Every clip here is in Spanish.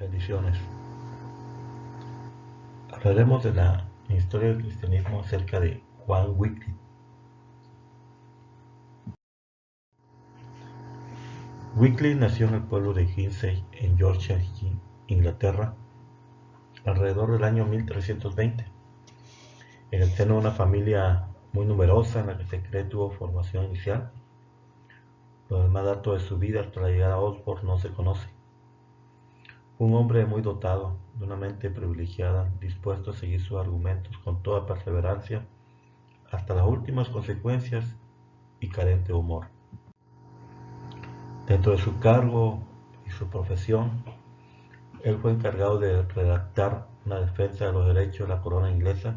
Bendiciones. Hablaremos de la historia del cristianismo acerca de Juan Wycliffe. Wycliffe nació en el pueblo de Hinsey, en Yorkshire, Inglaterra, alrededor del año 1320, en el seno de una familia muy numerosa en la que se cree tuvo formación inicial. Lo demás dato de su vida hasta la llegada a Oxford no se conoce. Un hombre muy dotado, de una mente privilegiada, dispuesto a seguir sus argumentos con toda perseverancia hasta las últimas consecuencias y carente de humor. Dentro de su cargo y su profesión, él fue encargado de redactar una defensa de los derechos de la corona inglesa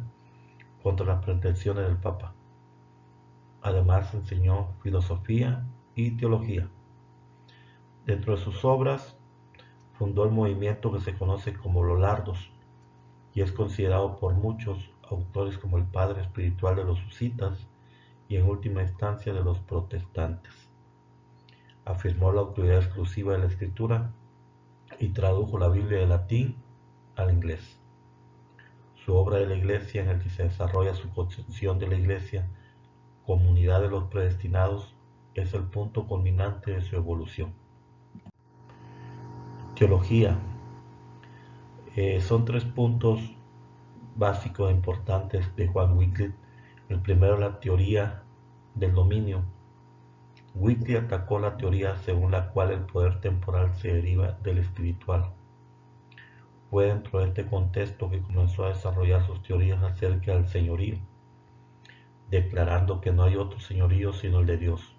contra las pretensiones del Papa. Además enseñó filosofía y teología. Dentro de sus obras fundó el movimiento que se conoce como los Lardos y es considerado por muchos autores como el padre espiritual de los husitas y en última instancia de los protestantes. Afirmó la autoridad exclusiva de la escritura y tradujo la Biblia del latín al inglés. Su obra de la Iglesia, en el que se desarrolla su concepción de la Iglesia, comunidad de los predestinados, es el punto culminante de su evolución. Teología. Son tres puntos básicos e importantes de Juan Wycliffe. El primero, la teoría del dominio. Wycliffe atacó la teoría según la cual el poder temporal se deriva del espiritual. Fue dentro de este contexto que comenzó a desarrollar sus teorías acerca del señorío, declarando que no hay otro señorío sino el de Dios,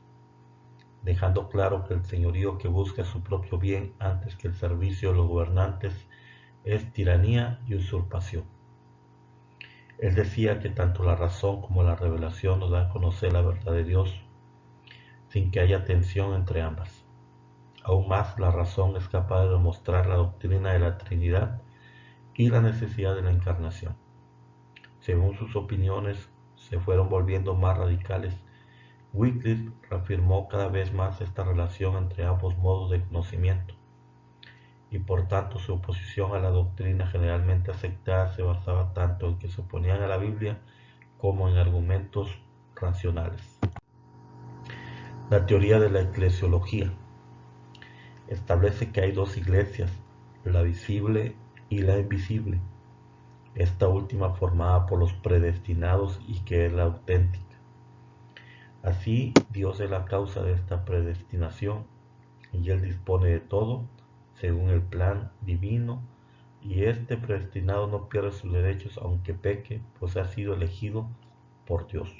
dejando claro que el señorío que busca su propio bien antes que el servicio de los gobernantes es tiranía y usurpación. Él decía que tanto la razón como la revelación nos dan a conocer la verdad de Dios, sin que haya tensión entre ambas. Aún más, la razón es capaz de demostrar la doctrina de la Trinidad y la necesidad de la encarnación. Según sus opiniones se fueron volviendo más radicales, Wycliffe reafirmó cada vez más esta relación entre ambos modos de conocimiento, y por tanto su oposición a la doctrina generalmente aceptada se basaba tanto en que se oponían a la Biblia como en argumentos racionales. La teoría de la eclesiología establece que hay dos iglesias, la visible y la invisible, esta última formada por los predestinados y que es la auténtica. Así, Dios es la causa de esta predestinación y Él dispone de todo según el plan divino, y este predestinado no pierde sus derechos aunque peque, pues ha sido elegido por Dios.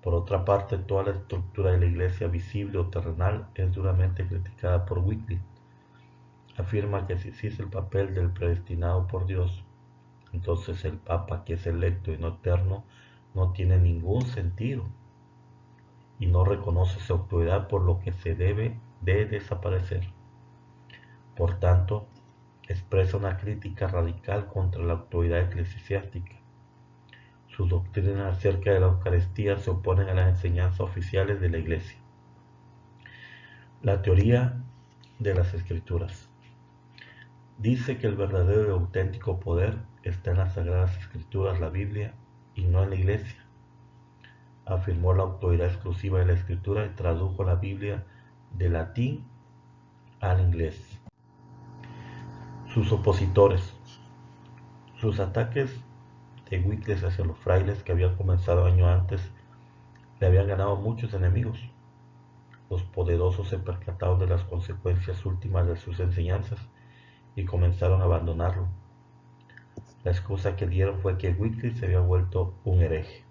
Por otra parte, toda la estructura de la iglesia visible o terrenal es duramente criticada por Wycliffe. Afirma que si existe el papel del predestinado por Dios, entonces el Papa, que es electo y no eterno, no tiene ningún sentido y no reconoce su autoridad, por lo que se debe de desaparecer. Por tanto, expresa una crítica radical contra la autoridad eclesiástica. Sus doctrinas acerca de la Eucaristía se oponen a las enseñanzas oficiales de la Iglesia. La teoría de las Escrituras dice que el verdadero y auténtico poder está en las Sagradas Escrituras, la Biblia, y no en la Iglesia. Afirmó la autoridad exclusiva de la Escritura y tradujo la Biblia del latín al inglés. Sus opositores. Sus ataques de Wycliffe hacia los frailes, que habían comenzado años antes, le habían ganado muchos enemigos. Los poderosos se percataron de las consecuencias últimas de sus enseñanzas y comenzaron a abandonarlo. La excusa que dieron fue que Wycliffe se había vuelto un hereje.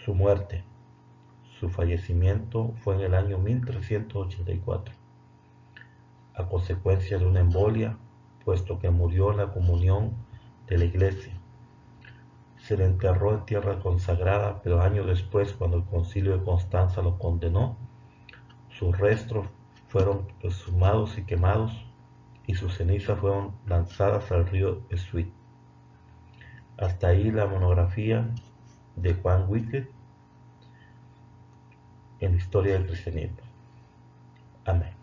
Su muerte. Su fallecimiento fue en el año 1384, a consecuencia de una embolia, puesto que murió en la comunión de la iglesia. Se le enterró en tierra consagrada, pero años después, cuando el concilio de Constanza lo condenó, sus restos fueron exhumados y quemados, y sus cenizas fueron lanzadas al río Swit. Hasta ahí la monografía de Juan Wycliffe en la historia del cristianismo. Amén.